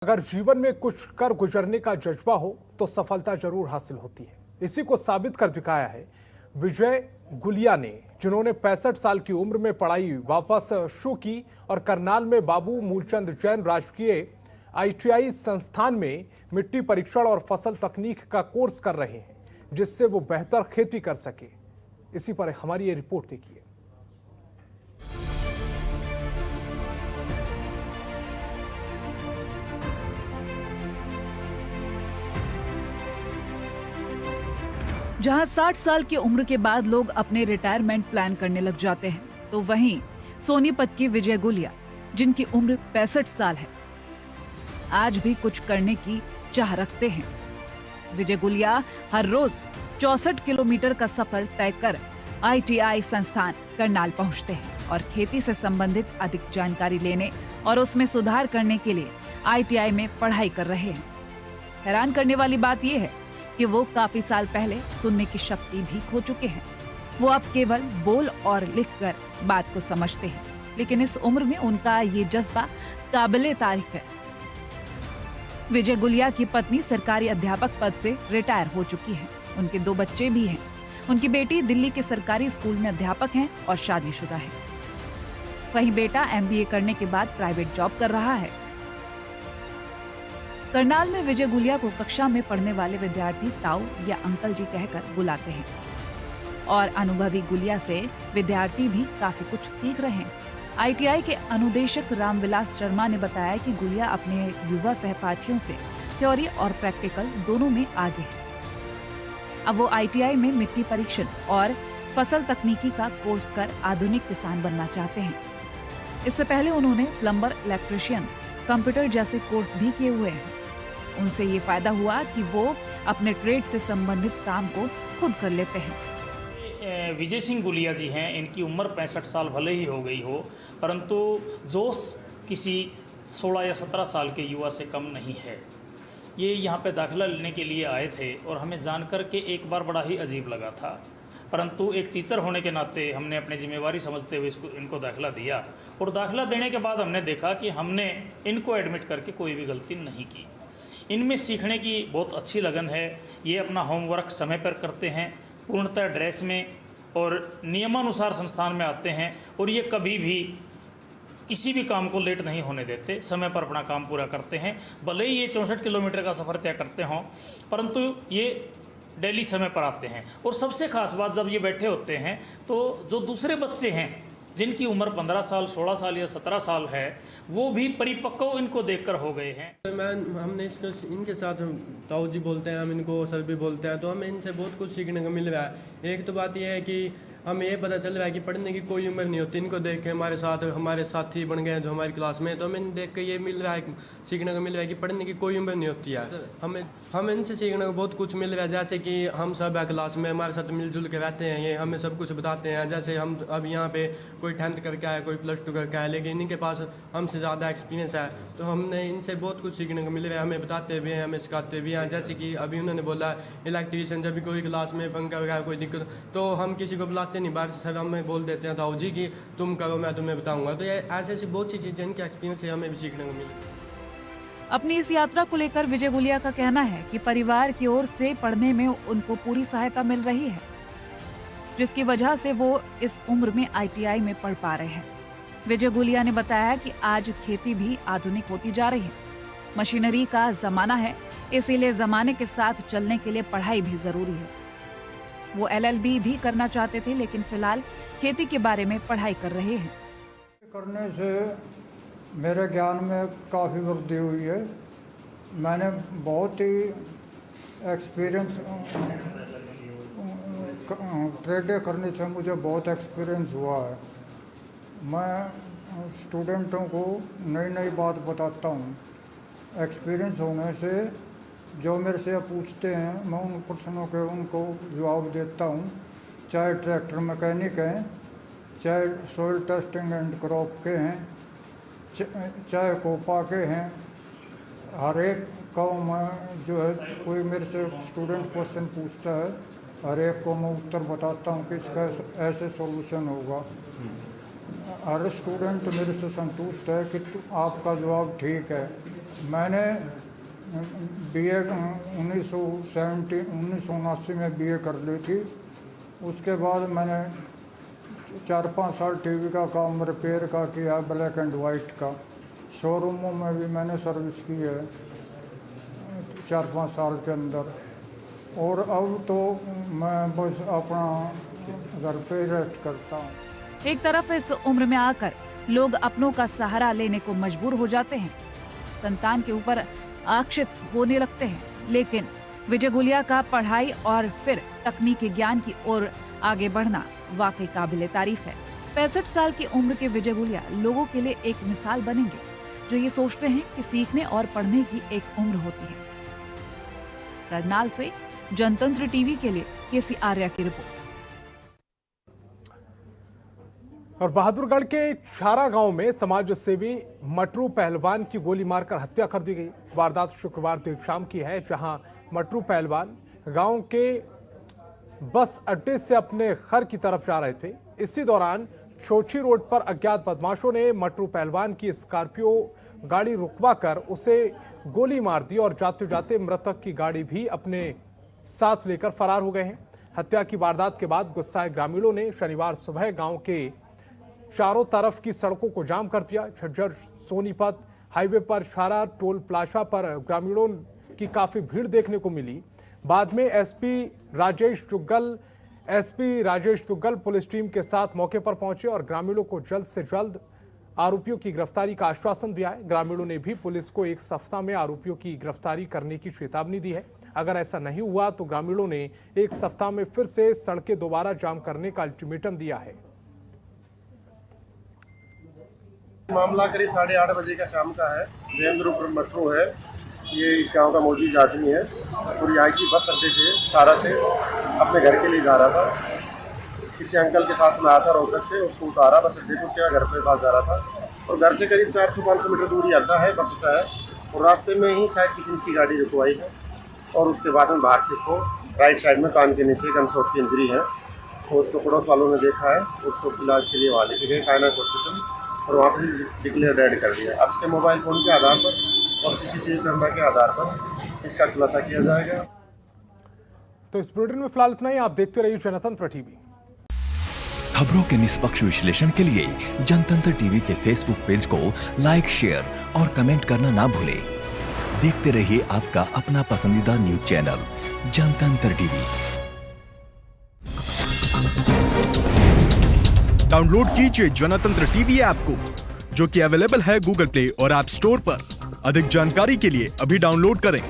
अगर जीवन में कुछ कर गुजरने का जज्बा हो तो सफलता जरूर हासिल होती है। इसी को साबित कर दिखाया है विजय गुलिया ने, जिन्होंने 65 साल की उम्र में पढ़ाई वापस शुरू की और करनाल में बाबू मूलचंद जैन राजकीय ITI संस्थान में मिट्टी परीक्षण और फसल तकनीक का कोर्स कर रहे हैं, जिससे वो बेहतर खेती कर सके। इसी पर हमारी ये रिपोर्ट देखिए। जहां 60 साल की उम्र के बाद लोग अपने रिटायरमेंट प्लान करने लग जाते हैं, तो वहीं सोनीपत की विजय गुलिया, जिनकी उम्र 65 साल है, आज भी कुछ करने की चाह रखते हैं। विजय गुलिया हर रोज 64 किलोमीटर का सफर तय कर ITI संस्थान करनाल पहुंचते हैं और खेती से संबंधित अधिक जानकारी लेने और उसमें सुधार करने के लिए ITI में पढ़ाई कर रहे हैं। हैरान करने वाली बात यह है कि वो काफी साल पहले सुनने की शक्ति भी खो चुके हैं। वो अब केवल बोल और लिखकर बात को समझते हैं, लेकिन इस उम्र में उनका ये जज्बा काबिले तारीफ है। विजय गुलिया की पत्नी सरकारी अध्यापक पद से रिटायर हो चुकी है। उनके 2 बच्चे भी हैं। उनकी बेटी दिल्ली के सरकारी स्कूल में अध्यापक हैं और शादीशुदा है। वहीं बेटा MBA करने के बाद प्राइवेट जॉब कर रहा है। करनाल में विजय गुलिया को कक्षा में पढ़ने वाले विद्यार्थी ताऊ या अंकल जी कहकर बुलाते हैं और अनुभवी गुलिया से विद्यार्थी भी काफी कुछ सीख रहे हैं। ITI के अनुदेशक रामविलास शर्मा ने बताया कि गुलिया अपने युवा सहपाठियों से थ्योरी और प्रैक्टिकल दोनों में आगे है। अब वो ITI में मिट्टी परीक्षण और फसल तकनीकी का कोर्स कर आधुनिक किसान बनना चाहते हैं। इससे पहले उन्होंने प्लम्बर, इलेक्ट्रिशियन, कंप्यूटर जैसे कोर्स भी किए हुए हैं। उनसे ये फायदा हुआ कि वो अपने ट्रेड से संबंधित काम को खुद कर लेते हैं। विजय सिंह गुलिया जी हैं। इनकी उम्र 65 साल भले ही हो गई हो, परंतु जोश किसी 16 या 17 साल के युवा से कम नहीं है। ये यहाँ पे दाखिला लेने के लिए आए थे और हमें जानकर के एक बार बड़ा ही अजीब लगा था, परंतु एक टीचर होने के नाते हमने अपनी जिम्मेवारी समझते हुए इनको दाखिला दिया और दाखिला देने के बाद हमने देखा कि हमने इनको एडमिट करके कोई भी गलती नहीं की। इनमें सीखने की बहुत अच्छी लगन है। ये अपना होमवर्क समय पर करते हैं, पूर्णतः ड्रेस में और नियमानुसार संस्थान में आते हैं और ये कभी भी किसी भी काम को लेट नहीं होने देते, समय पर अपना काम पूरा करते हैं। भले ही ये 64 किलोमीटर का सफ़र तय करते हों, परंतु ये डेली समय पर आते हैं। और सबसे खास बात, जब ये बैठे होते हैं तो जो दूसरे बच्चे हैं जिनकी उम्र 15 साल, 16 साल या 17 साल है, वो भी परिपक्व इनको देखकर हो गए हैं। हमने इनके साथ ताऊ जी बोलते हैं, हम इनको सर भी बोलते हैं, तो हमें इनसे बहुत कुछ सीखने को मिल रहा है। एक तो बात यह है कि हमें ये पता चल रहा है कि पढ़ने की कोई उम्र नहीं होती। इनको देख के हमारे साथी बन गए हैं जो हमारी क्लास में, तो हमें देख के ये मिल रहा है, सीखने को मिल रहा है कि पढ़ने की कोई उम्र नहीं होती है। हमें इनसे सीखने को बहुत कुछ मिल रहा है, जैसे कि हम सब है क्लास में, हमारे साथ मिलजुल के रहते हैं। ये हमें सब कुछ बताते हैं। जैसे हम अब यहाँ पे कोई 10th करके आया, कोई +2 करके आया, लेकिन इनके पास हमसे ज़्यादा एक्सपीरियंस है, तो हमने इनसे बहुत कुछ सीखने को मिल रहा है। हमें बताते भी हैं, हमें सिखाते भी हैं। जैसे कि अभी उन्होंने बोला इलेक्ट्रीशियन, जब भी कोई क्लास में पंखा वगैरह कोई दिक्कत, तो हम किसी को बुलाते नहीं, बाहर से सर हमें बोल देते हैं ताऊ जी कि तुम करो, मैं तुम्हें बताऊंगा। तो ये ऐसी बहुत सी चीज़ें इनके एक्सपीरियंस से हमें भी सीखने को मिली। अपनी इस यात्रा को लेकर विजय गुलिया का कहना है कि परिवार की ओर से पढ़ने में उनको पूरी सहायता मिल रही है, जिसकी वजह से वो इस उम्र में ITI में पढ़ पा रहे हैं। विजय गुलिया ने बताया कि आज खेती भी आधुनिक होती जा रही है। मशीनरी का जमाना है, इसीलिए जमाने के साथ चलने के लिए पढ़ाई भी जरूरी है। वो LLB भी करना चाहते थे, लेकिन फिलहाल खेती के बारे में पढ़ाई कर रहे हैं। करने से मेरे ज्ञान में काफ़ी वृद्धि हुई है। मैंने बहुत ही एक्सपीरियंस, ट्रेड करने से मुझे बहुत एक्सपीरियंस हुआ है। मैं स्टूडेंटों को नई नई बात बताता हूँ। एक्सपीरियंस होने से जो मेरे से पूछते हैं, मैं उन प्रश्नों के उनको जवाब देता हूँ। चाहे ट्रैक्टर मैकेनिक हैं, चाहे सोइल टेस्टिंग एंड क्रॉप के हैं, चाहे कोपा के हैं, हर एक का मैं जो है, कोई मेरे से स्टूडेंट क्वेश्चन पूछता है, हर एक को मैं उत्तर बताता हूँ कि इसका ऐसे सॉल्यूशन होगा। हर स्टूडेंट मेरे से संतुष्ट है कि आपका जवाब ठीक है। मैंने बीए 1979 में बीए कर ली थी। उसके बाद मैंने 4-5 साल टीवी का काम रिपेयर का किया, ब्लैक एंड वाइट का। शोरूमों में भी मैंने सर्विस की है 4-5 साल के अंदर। और अब तो मैं बस अपना घर पे रेस्ट करता हूँ। एक तरफ इस उम्र में आकर लोग अपनों का सहारा लेने को मजबूर हो जाते हैं, संतान के ऊपर आश्रित होने लगते हैं, लेकिन विजय गुलिया का पढ़ाई और फिर तकनीकी ज्ञान की ओर आगे बढ़ना वाकई काबिले तारीफ है। 65 साल की उम्र के विजय गुलिया लोगों के लिए एक मिसाल बनेंगे, जो ये सोचते हैं कि सीखने और पढ़ने की एक उम्र होती है। करनाल से जनतंत्र टीवी के लिए केसी आर्या की रिपोर्ट। और बहादुरगढ़ के छारा गांव में समाज सेवी मटरू पहलवान की गोली मारकर हत्या कर दी गई। वारदात शुक्रवार देर शाम की है, जहां मटरू पहलवान गांव के बस अड्डे से अपने घर की तरफ जा रहे थे। इसी दौरान छोची रोड पर अज्ञात बदमाशों ने मटरू पहलवान की स्कॉर्पियो गाड़ी रुकवाकर उसे गोली मार दी और जाते जाते मृतक की गाड़ी भी अपने साथ लेकर फरार हो गए हैं। हत्या की वारदात के बाद गुस्साए ग्रामीणों ने शनिवार सुबह गांव के चारों तरफ की सड़कों को जाम कर दिया। झज्जर सोनीपत हाईवे पर छारा टोल प्लाजा पर ग्रामीणों की काफी भीड़ देखने को मिली। बाद में SP Rajesh Duggal police team के साथ मौके पर पहुंचे और ग्रामीणों को जल्द से जल्द आरोपियों की गिरफ्तारी का आश्वासन दिया है। ग्रामीणों ने भी पुलिस को एक सप्ताह में आरोपियों की गिरफ्तारी करने की चेतावनी दी है। अगर ऐसा नहीं हुआ तो ग्रामीणों ने एक सप्ताह में फिर से सड़कें दोबारा जाम करने का अल्टीमेटम दिया है। मामला करीब 8:30 बजे का शाम का है। वीरेंद्र मटरू है, ये इस गांव का मौजूद आदमी है और ये आईसी बस अड्डे से छारा से अपने घर के लिए जा रहा था। किसी अंकल के साथ में आया था रोहतक से, उसको उतारा बस अड्डे से, उसके घर पे पास जा रहा था और घर से करीब 400-500 मीटर दूरी आता है बस अड्डा है। और रास्ते में ही शायद किसी ने इसकी गाड़ी रुकवाई है और उसके बाद में बाहर से इसको राइट साइड में कान के नीचे गनशॉट की इंजरी है। और उसको पड़ोस वालों ने देखा है, उसको इलाज के लिए वहाँ लेके गए कायनात हॉस्पिटल और वहाँ पर डिक्लेयर डेड कर दिया। अब इसके मोबाइल फ़ोन के आधार पर और सीसीटीवी कैमरा के आधार पर इसका खुलासा किया जाएगा। तो इस बुलेटिन में फिलहाल इतना ही। आप देखते रहिए जनतंत्र टीवी। खबरों के निष्पक्ष विश्लेषण के लिए जनतंत्र टीवी के फेसबुक पेज को लाइक, शेयर और कमेंट करना ना भूलें। देखते रहिए आपका अपना पसंदीदा न्यूज चैनल जनतंत्र टीवी। डाउनलोड कीजिए जनतंत्र टीवी ऐप को, जो कि अवेलेबल है गूगल प्ले और ऐप स्टोर पर। अधिक जानकारी के लिए अभी डाउनलोड करें।